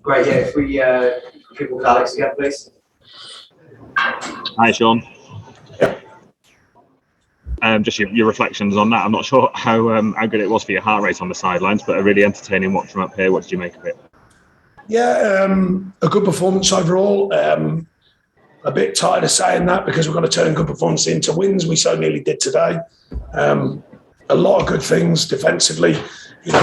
Great, yeah. If we kick with Alex again, please. Hi, Sean. Just your reflections on that. I'm not sure how good it was for your heart rate on the sidelines, but a really entertaining watch from up here. What did you make of it? Yeah, a good performance overall. A bit tired of saying that because we've got to turn good performance into wins. We so nearly did today. A lot of good things defensively,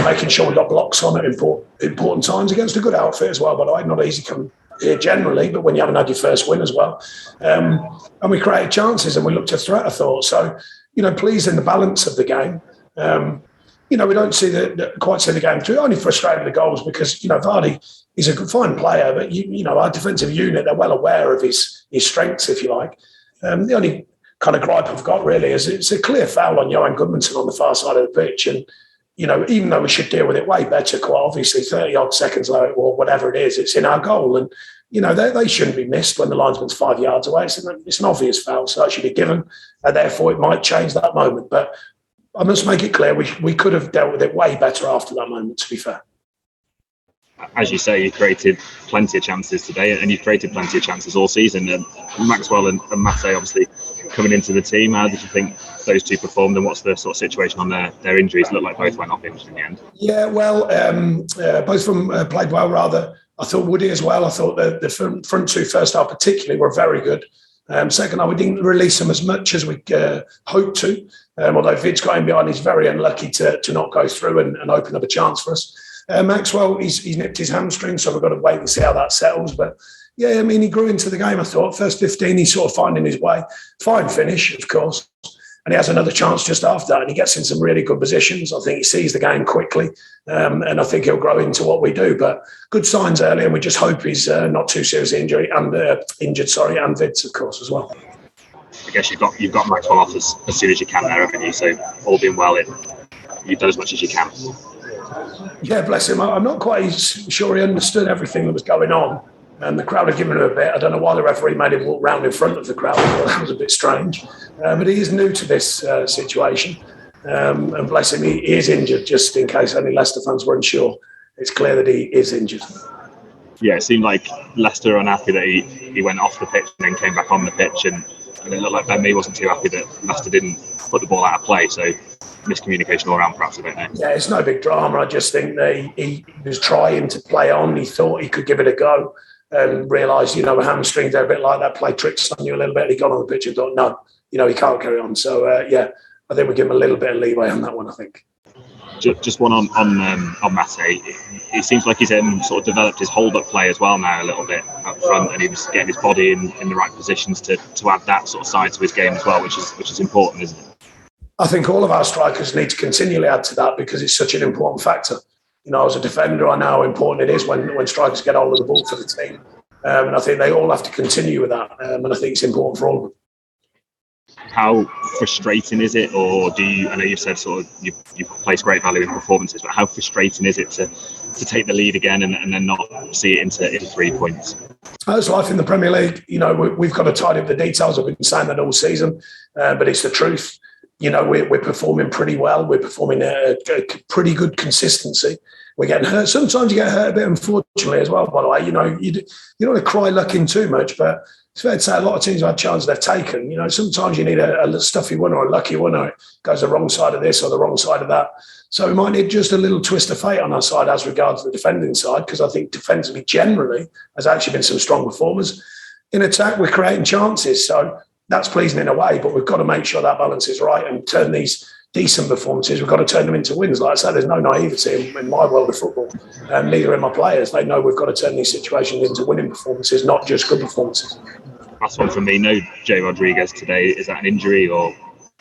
making sure we got blocks on at important times against a good outfit as well, by the way. Not easy coming here generally, but when you haven't had your first win as well. And we created chances and we looked a threat, I thought. So, pleased in the balance of the game. We don't quite see the game through. Only frustrated with the goals because, Vardy is a good, fine player, but, our defensive unit, they're well aware of his strengths, if you like. The only kind of gripe I've got really is it's a clear foul on Johan Goodmanson on the far side of the pitch. And, even though we should deal with it way better, quite obviously 30-odd seconds later or whatever it is, it's in our goal. And, they shouldn't be missed when the linesman's 5 yards away. It's an obvious foul, so that should be given. And therefore, it might change that moment. But I must make it clear, we could have dealt with it way better after that moment, to be fair. As you say, you created plenty of chances today, and you've created plenty of chances all season. And Maxwell and Mate obviously coming into the team. How did you think those two performed, and what's the sort of situation on their injuries? Looked like both went off injured in the end. Yeah, well, both of them played well, rather. I thought Woody as well. I thought the front two first half particularly were very good. Second half, we didn't release them as much as we hoped to. Although Vid's got in behind, he's very unlucky to not go through and open up a chance for us. Maxwell, he's nipped his hamstring, so we've got to wait and see how that settles. But yeah, he grew into the game, I thought. First 15, he's sort of finding his way. Fine finish, of course. And he has another chance just after that, and he gets in some really good positions. I think he sees the game quickly, and I think he'll grow into what we do. But good signs early, and we just hope he's not too seriously injured, and Vids, of course, as well. I guess you've got Maxwell off as soon as you can there, haven't you? So all being well, you've done as much as you can. Yeah, bless him. I'm not quite sure he understood everything that was going on. And the crowd had given him a bit. I don't know why the referee made him walk round in front of the crowd. That was a bit strange. But he is new to this situation. And bless him, he is injured, just in case any Leicester fans were unsure. It's clear that he is injured. Yeah, it seemed like Leicester were unhappy that he went off the pitch and then came back on the pitch. And it looked like Ben Mee wasn't too happy that Leicester didn't put the ball out of play. So miscommunication all around, perhaps, I don't know. Yeah, it's no big drama. I just think that he was trying to play on. He thought he could give it a go. And realised, a hamstring, they're a bit like that, play tricks on you a little bit. He got on the pitch and thought, no, he can't carry on. So, I think we give him a little bit of leeway on that one, I think. Just one on Mate. It seems like he's sort of developed his hold-up play as well now a little bit up front, and he was getting his body in the right positions to add that sort of side to his game as well, which is important, isn't it? I think all of our strikers need to continually add to that because it's such an important factor. As a defender, I know how important it is when strikers get hold of the ball for the team. And I think they all have to continue with that. And I think it's important for all of them. How frustrating is it, or do you? I know you've said sort of you place great value in performances, but how frustrating is it to take the lead again and then not see it into 3 points? It's life in the Premier League. We've got to tidy up the details. I've been saying that all season, but it's the truth. We're performing pretty well. We're performing a pretty good consistency. We're getting hurt. Sometimes you get hurt a bit, unfortunately, as well, by the way. You don't want to cry luck in too much, but it's fair to say a lot of teams have had chances they've taken. Sometimes you need a stuffy one or a lucky one, or it goes the wrong side of this or the wrong side of that. So we might need just a little twist of fate on our side as regards the defending side, because I think defensively generally has actually been some strong performers. In attack, we're creating chances. So that's pleasing in a way, but we've got to make sure that balance is right and turn these decent performances. We've got to turn them into wins. Like I said, there's no naivety in my world of football, and neither in my players. They know we've got to turn these situations into winning performances, not just good performances. Last one from me. No Jay Rodriguez today. Is that an injury or?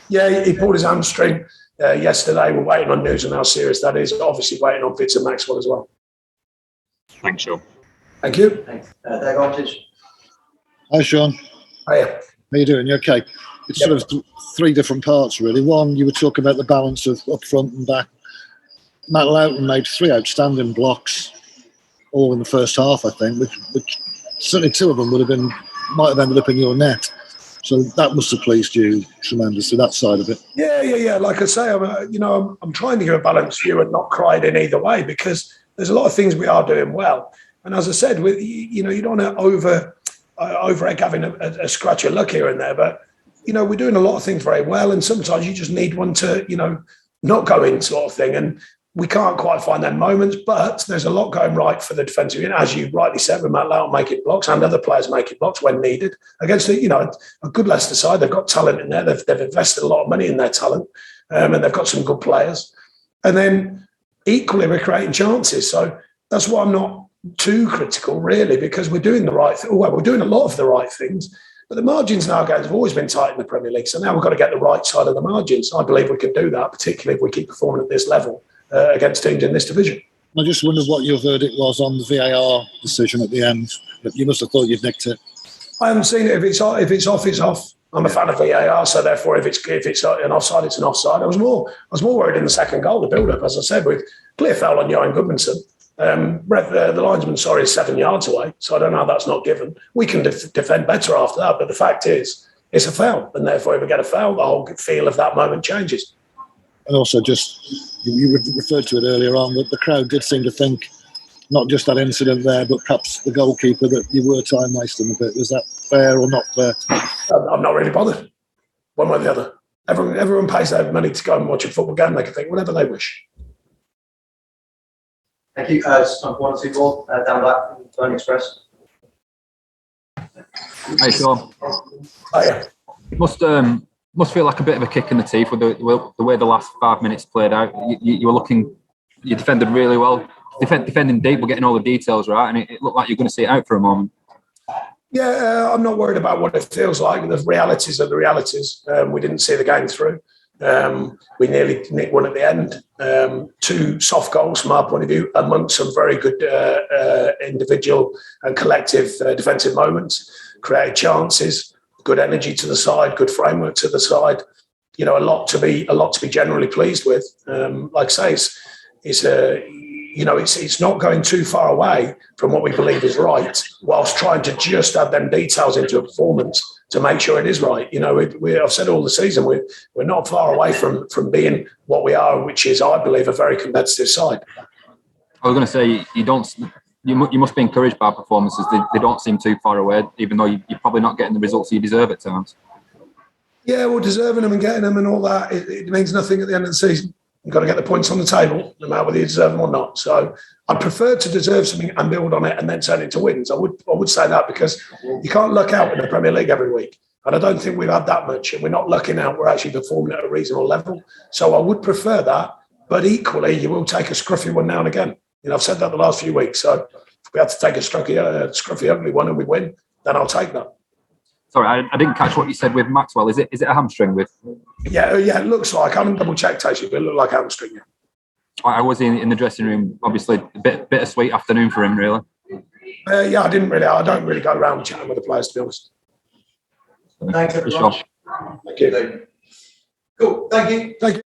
Yeah, he pulled his hamstring yesterday. We're waiting on news on how serious that is. Obviously waiting on Vids and Maxwell as well. Thanks, Sean. Thank you. Thanks. Advantage. Hi, Sean. Hiya. How you doing? You okay? It's sort of three different parts, really. One, you were talking about the balance of up front and back. Matt Loughton made 3 outstanding blocks, all in the first half, I think, which certainly 2 of them might have ended up in your net. So that must have pleased you tremendously, that side of it. Yeah. Like I say, I'm trying to give a balanced view and not cry in either way, because there's a lot of things we are doing well. And as I said, you don't want to over egg having a scratch of luck here and there, but we're doing a lot of things very well, and sometimes you just need one to not go in, sort of thing. And we can't quite find them moments, but there's a lot going right for the defensive unit, as you rightly said, with Matt Loughton making blocks and other players making blocks when needed against a good Leicester side. They've got talent in there. They've invested a lot of money in their talent, and they've got some good players. And then equally, we're creating chances. So that's why I'm not too critical, really, because we're doing the right thing. Well, we're doing a lot of the right things, but the margins in our games have always been tight in the Premier League. So now we've got to get the right side of the margins. I believe we can do that, particularly if we keep performing at this level against teams in this division. I just wondered what your verdict was on the VAR decision at the end. You must have thought you'd nicked it. I haven't seen it. If it's off, it's off. I'm a fan of VAR, so therefore, if it's an offside, it's an offside. I was more worried in the second goal, the build-up, as I said, with clear foul on Johan Goodmanson. The linesman, is 7 yards away, so I don't know how that's not given. We can defend better after that, but the fact is, it's a foul, and therefore, if we get a foul, the whole feel of that moment changes. And also, you referred to it earlier on, that the crowd did seem to think, not just that incident there, but perhaps the goalkeeper, that you were time wasting a bit. Was that fair or not fair? I'm not really bothered, one way or the other. Everyone pays their money to go and watch a football game. They can think whatever they wish. Thank you. Just on 1 2 ball down back from Burnley Express. Hey, Sean. Oh, yeah. Must feel like a bit of a kick in the teeth with the way the last 5 minutes played out. You defended really well, defending deep, but getting all the details right, and it looked like you're going to see it out for a moment. Yeah, I'm not worried about what it feels like. The realities are the realities. We didn't see the game through. We nearly nicked one at the end. 2 soft goals from our point of view, amongst some very good individual and collective defensive moments, created chances, good energy to the side, good framework to the side. A lot to be generally pleased with. Like I say, it's not going too far away from what we believe is right, whilst trying to just add them details into a performance to make sure it is right. I've said all the season, we're not far away from being what we are, which is, I believe, a very competitive side. I was going to say, you must be encouraged by performances. They don't seem too far away, even though you're probably not getting the results you deserve at times. Yeah, well, deserving them and getting them and all that, it means nothing at the end of the season. You've got to get the points on the table, no matter whether you deserve them or not. So I prefer to deserve something and build on it and then turn it into wins. I would say that, because you can't luck out in the Premier League every week. And I don't think we've had that much, and we're not lucking out. We're actually performing at a reasonable level. So I would prefer that, but equally, you will take a scruffy one now and again. I've said that the last few weeks. So if we had to take a scruffy ugly one and we win, then I'll take that. Sorry, I didn't catch what you said with Maxwell. Is it a hamstring with? Yeah, it looks like. I haven't double-checked, actually, but it looked like a hamstring. Yeah. I was in the dressing room. Obviously, a bittersweet afternoon for him, really. I don't really go around chatting with the players, to be honest. Thanks, everyone. Thank you. Cool. Thank you.